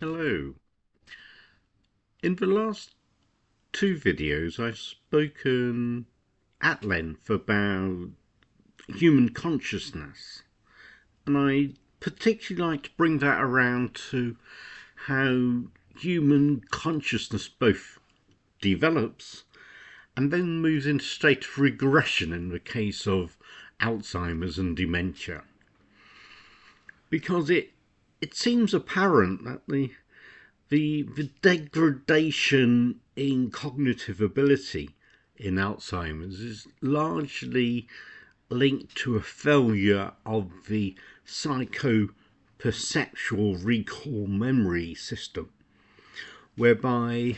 Hello. In the last two videos I've spoken at length about human consciousness, and I particularly like to bring that around to how human consciousness both develops and then moves into state of regression in the case of Alzheimer's and dementia. Because it seems apparent that the degradation in cognitive ability in Alzheimer's is largely linked to a failure of the psycho-perceptual recall memory system, whereby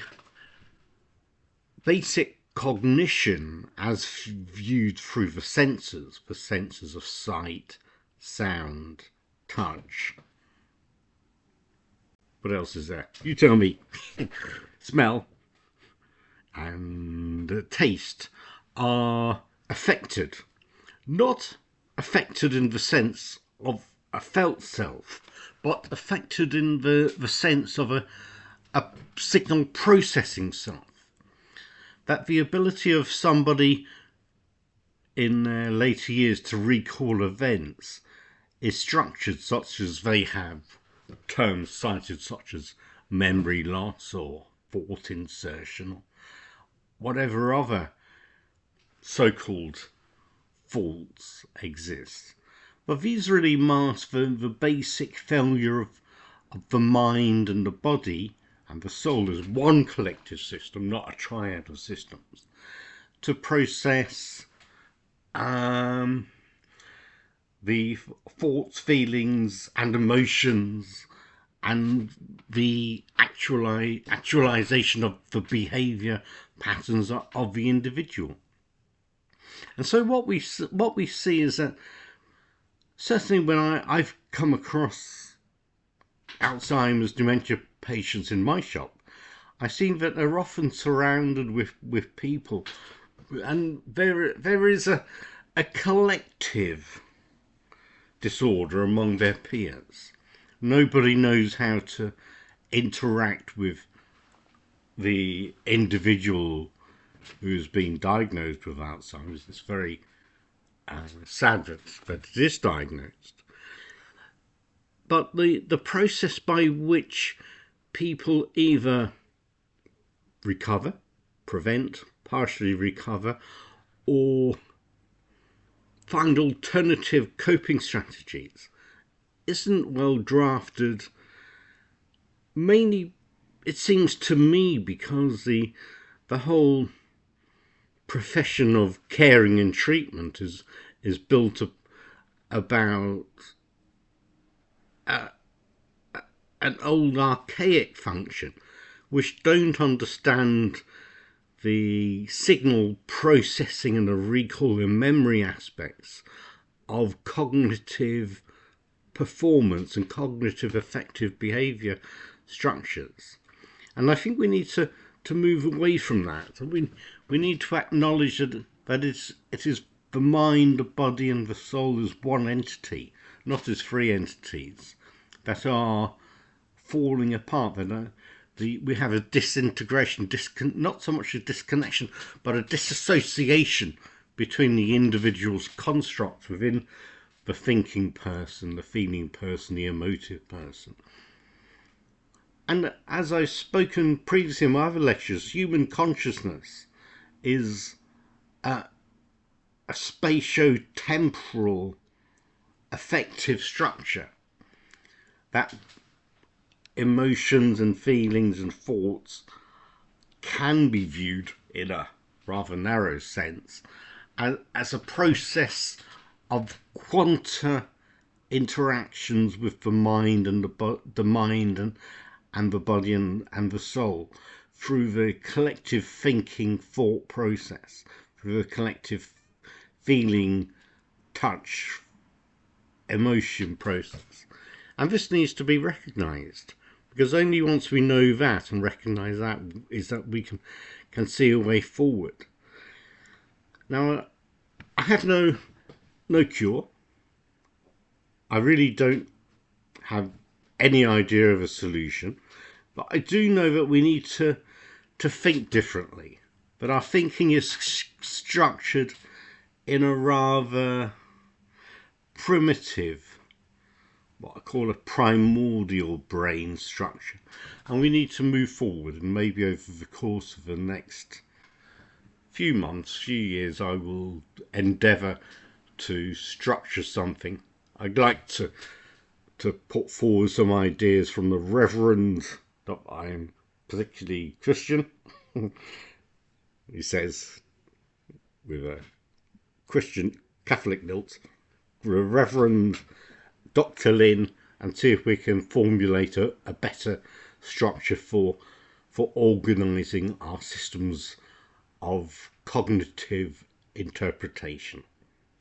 basic cognition as viewed through the senses of sight, sound, touch. What else is there? You tell me. Smell and taste are affected. Not affected in the sense of a felt self, but affected in the sense of a signal processing self. That the ability of somebody in their later years to recall events is structured such as they have terms cited such as memory loss or thought insertion or whatever other so-called faults exist. But these really mask the basic failure of the mind and the body and the soul as one collective system, not a triad of systems, to process the thoughts, feelings and emotions and the actualization of the behavior patterns of the individual. And so what we see is that certainly when I've come across Alzheimer's dementia patients in my shop, I see that they're often surrounded with people, and there is a collective disorder among their peers. Nobody knows how to interact with the individual who's been diagnosed with Alzheimer's. It's very sad that it is diagnosed. But the process by which people either recover, prevent, partially recover, or find alternative coping strategies isn't well drafted, mainly it seems to me because the whole profession of caring and treatment is built up about an old archaic function which don't understand the signal processing and the recall and memory aspects of cognitive performance and cognitive affective behavior structures. And I think we need to move away from that. We need to acknowledge that it is the mind, the body and the soul as one entity, not as three entities that are falling apart. We have a disintegration, not so much a disconnection, but a disassociation between the individual's constructs within the thinking person, the feeling person, the emotive person. And as I've spoken previously in my other lectures, human consciousness is a spatio-temporal affective structure that emotions and feelings and thoughts can be viewed in a rather narrow sense as a process of quanta interactions with the mind and the mind and the body and the soul through the collective thinking thought process, through the collective feeling, touch, emotion process. And this needs to be recognized, because only once we know that and recognize that is that we can see a way forward. Now, I have no cure. I really don't have any idea of a solution. But I do know that we need to think differently. That our thinking is structured in a rather primitive, what I call a primordial brain structure. And we need to move forward, and maybe over the course of the next few months, few years, I will endeavour to structure something. I'd like to put forward some ideas from the Reverend, not that I'm particularly Christian, he says with a Christian Catholic lilt, the Reverend Dr. Lin, and see if we can formulate a better structure for organising our systems of cognitive interpretation.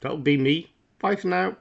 That'll be me. Bye for now.